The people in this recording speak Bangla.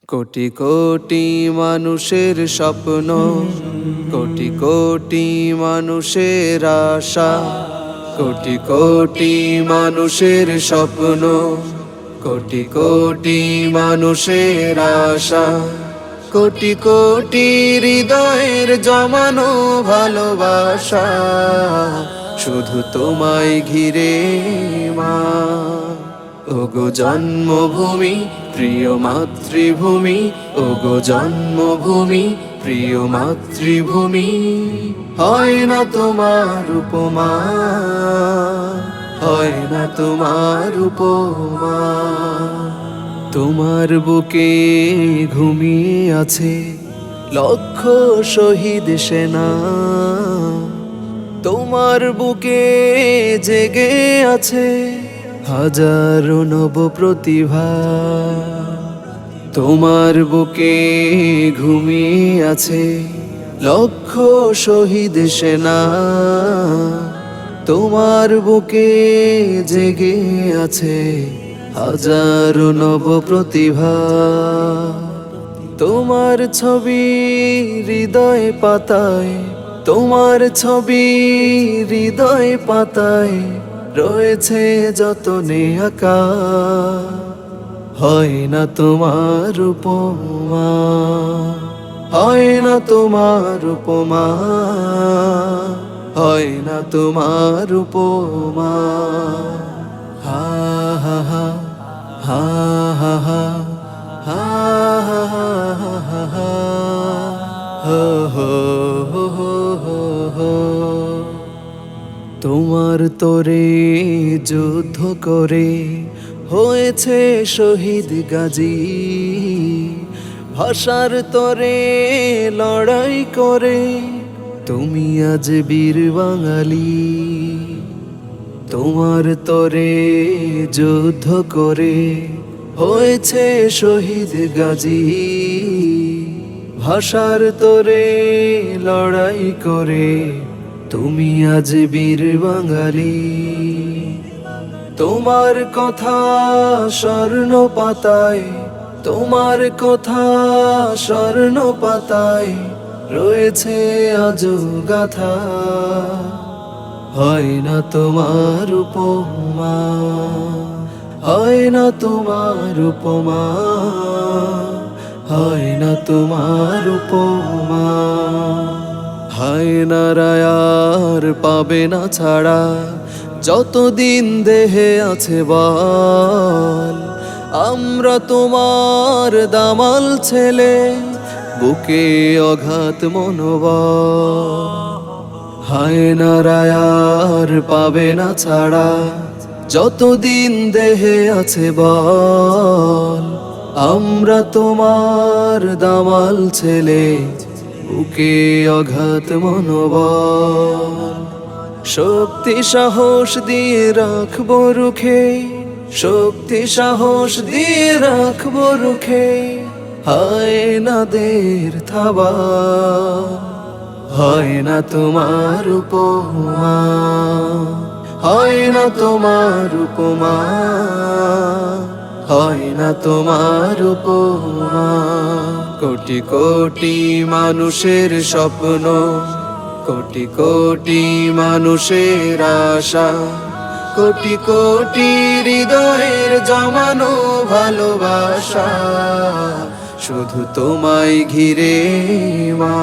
কোটি কোটি মানুষের স্বপ্ন, কোটি কোটি মানুষের আশা, কোটি কোটি মানুষের স্বপ্ন, কোটি কোটি মানুষের আশা, কোটি কোটি হৃদয়ের জমানো ভালোবাসা, শুধু তোমায় ঘিরে মা। ওগো জন্মভূমি প্রিয় মাতৃভূমি, ওগো জন্মভূমি প্রিয় মাতৃভূমি, হয় না তোমার উপমা, হয় না তোমার উপমা। তোমার বুকে ঘুমিয়ে আছে লক্ষ শহীদ সেনা, তোমার বুকে জেগে আছে হাজারো নব প্রতিভা। তোমার বুকে ঘুমিয়ে আছে লক্ষ শহীদ সেনা, তোমার বুকে জেগে আছে হাজারো নব প্রতিভা। তোমার ছবি হৃদয় পাতায়, তোমার ছবি হৃদয় পাতায় রয়েছে যতনে আঁকা, হয় না তোমার উপমা, হয় না তোমার উপমা, হয় না তোমার উপমা। হা হা হা হা হা হা হা হা হা হা হো হো হো হো। তোমার তরে যুদ্ধ করে হয়েছে শহীদ গাজী, ভাষার তরে লড়াই করে তুমি আজ বীর বাঙালি। তোমার তরে যুদ্ধ করে হয়েছে শহীদ গাজী, ভাষার তরে লড়াই করে তুমি আজ বীর বাঙালি। তোমার কথা স্বর্ণ পাতায়, তোমার কথা স্বর্ণ পাতায় রয়েছে আজও গাথা, হয় না তোমার উপমা, হয় না তোমার উপমা, হয় না তোমার উপমা। হায় না রায়ার পাবে না ছাড়া যতদিন দেহে আছে বল, আমরা তোমার দামাল ছেলে বুকে অঘাত মনোবল। হায় না রায়ার পাবে না ছাড়া যতদিন দেহে আছে বল, আমরা তোমার দামাল ছেলে বুকে অঘাত মনোবল। শক্তি সাহস দিয়ে রাখবো রুখে, শক্তি সাহস দিয়ে রাখবো রুখে হায় না দের থাবা, হয় না তোমার উপমা, হয় না তোমার উপমা, হয় না তোমার উপমা। কোটি কোটি মানুষের স্বপ্ন, কোটি কোটি মানুষের আশা, কোটি কোটি হৃদয়ের জমানো ভালোবাসা, শুধু তোমায় ঘিরে মা।